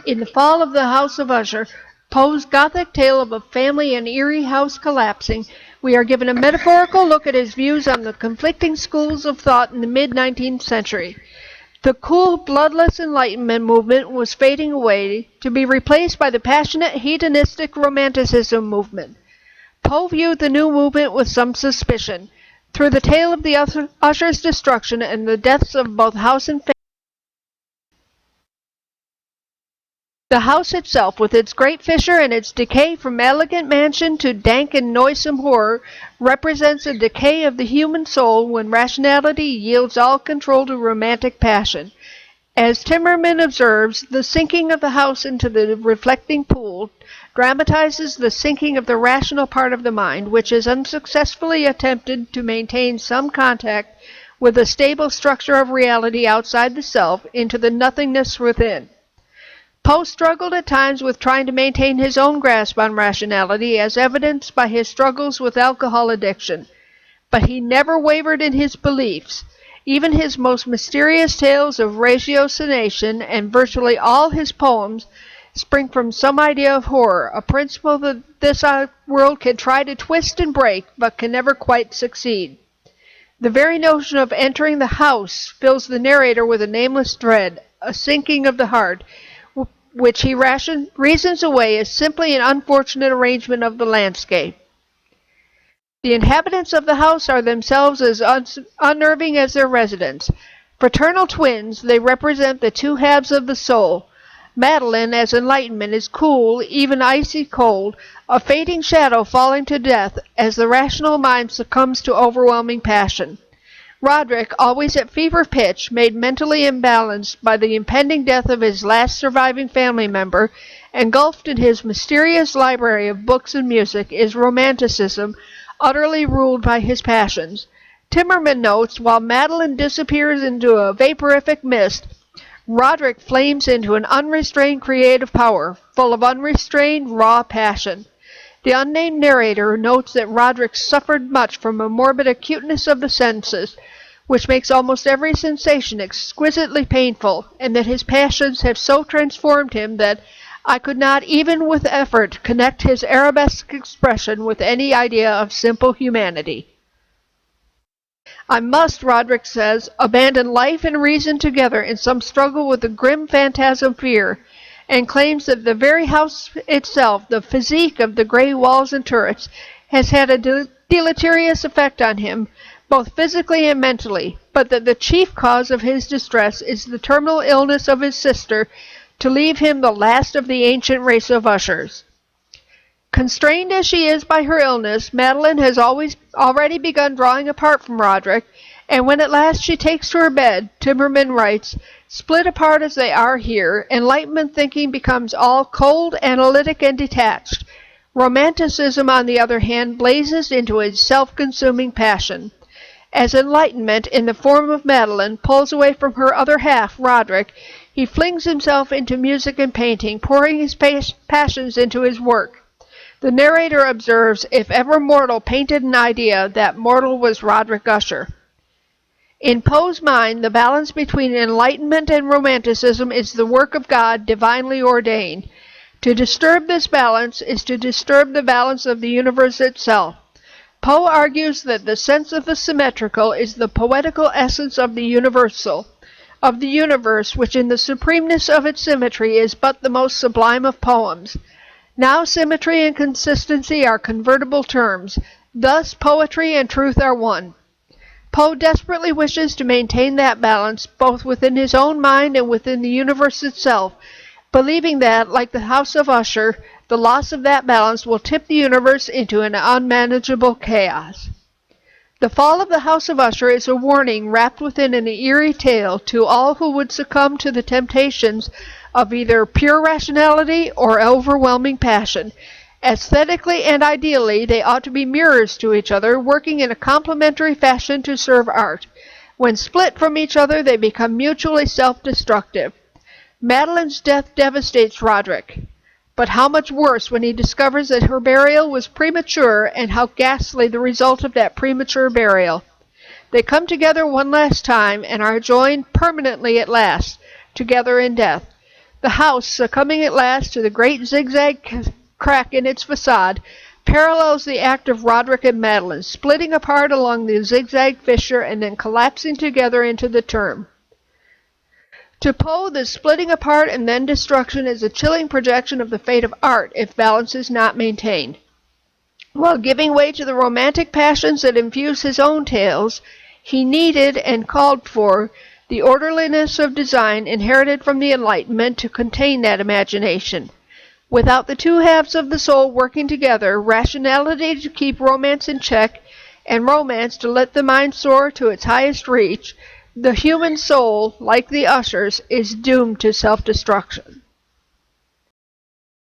In The Fall of the House of Usher, Poe's gothic tale of a family and eerie house collapsing, we are given a metaphorical look at his views on the conflicting schools of thought in the mid-19th century. The cool, bloodless Enlightenment movement was fading away, to be replaced by the passionate, hedonistic Romanticism movement. Poe viewed the new movement with some suspicion. Through the tale of the Usher's destruction and the deaths of both house and family, the house itself, with its great fissure and its decay from elegant mansion to dank and noisome horror, represents a decay of the human soul when rationality yields all control to romantic passion. As Timmerman observes, the sinking of the house into the reflecting pool dramatizes the sinking of the rational part of the mind, which has unsuccessfully attempted to maintain some contact with a stable structure of reality outside the self into the nothingness within. Poe struggled at times with trying to maintain his own grasp on rationality, as evidenced by his struggles with alcohol addiction. But he never wavered in his beliefs. Even his most mysterious tales of ratiocination and virtually all his poems spring from some idea of horror, a principle that this world can try to twist and break, but can never quite succeed. The very notion of entering the house fills the narrator with a nameless dread, a sinking of the heart, which he reasons away as simply an unfortunate arrangement of the landscape. The inhabitants of the house are themselves as unnerving as their residents. Fraternal twins, they represent the two halves of the soul. Madeline, as Enlightenment, is cool, even icy cold, a fading shadow falling to death as the rational mind succumbs to overwhelming passion. Roderick, always at fever pitch, made mentally imbalanced by the impending death of his last surviving family member, engulfed in his mysterious library of books and music, is Romanticism, utterly ruled by his passions. Timmerman notes, while Madeline disappears into a vaporific mist, Roderick flames into an unrestrained creative power, full of unrestrained, raw passion. The unnamed narrator notes that Roderick suffered much from a morbid acuteness of the senses, which makes almost every sensation exquisitely painful, and that his passions have so transformed him that I could not, even with effort, connect his arabesque expression with any idea of simple humanity. I must, Roderick says, abandon life and reason together in some struggle with the grim phantasm fear, and claims that the very house itself, the physique of the gray walls and turrets, has had a deleterious effect on him, both physically and mentally, but that the chief cause of his distress is the terminal illness of his sister, to leave him the last of the ancient race of Ushers. Constrained as she is by her illness, Madeline has already begun drawing apart from Roderick, and when at last she takes to her bed, Timmerman writes, split apart as they are here, Enlightenment thinking becomes all cold, analytic, and detached. Romanticism, on the other hand, blazes into a self-consuming passion. As Enlightenment, in the form of Madeline, pulls away from her other half, Roderick, he flings himself into music and painting, pouring his passions into his work. The narrator observes, if ever mortal painted an idea, that mortal was Roderick Usher. In Poe's mind, the balance between Enlightenment and Romanticism is the work of God, divinely ordained. To disturb this balance is to disturb the balance of the universe itself. Poe argues that the sense of the symmetrical is the poetical essence of the universal, of the universe, which in the supremeness of its symmetry is but the most sublime of poems. Now symmetry and consistency are convertible terms. Thus poetry and truth are one. Poe desperately wishes to maintain that balance, both within his own mind and within the universe itself, believing that, like the House of Usher, the loss of that balance will tip the universe into an unmanageable chaos. The fall of the House of Usher is a warning wrapped within an eerie tale to all who would succumb to the temptations of either pure rationality or overwhelming passion. Aesthetically and ideally, they ought to be mirrors to each other, working in a complementary fashion to serve art. When split from each other, they become mutually self-destructive. Madeline's death devastates Roderick. But how much worse when he discovers that her burial was premature, and how ghastly the result of that premature burial. They come together one last time, and are joined permanently at last, together in death. The house, succumbing at last to the great zigzag crack in its facade, parallels the act of Roderick and Madeline, splitting apart along the zigzag fissure and then collapsing together into the term. To Poe, this splitting apart and then destruction is a chilling projection of the fate of art if balance is not maintained. While giving way to the romantic passions that infuse his own tales, he needed and called for the orderliness of design inherited from the Enlightenment to contain that imagination. Without the two halves of the soul working together, rationality to keep romance in check, and romance to let the mind soar to its highest reach, the human soul, like the Usher's, is doomed to self-destruction.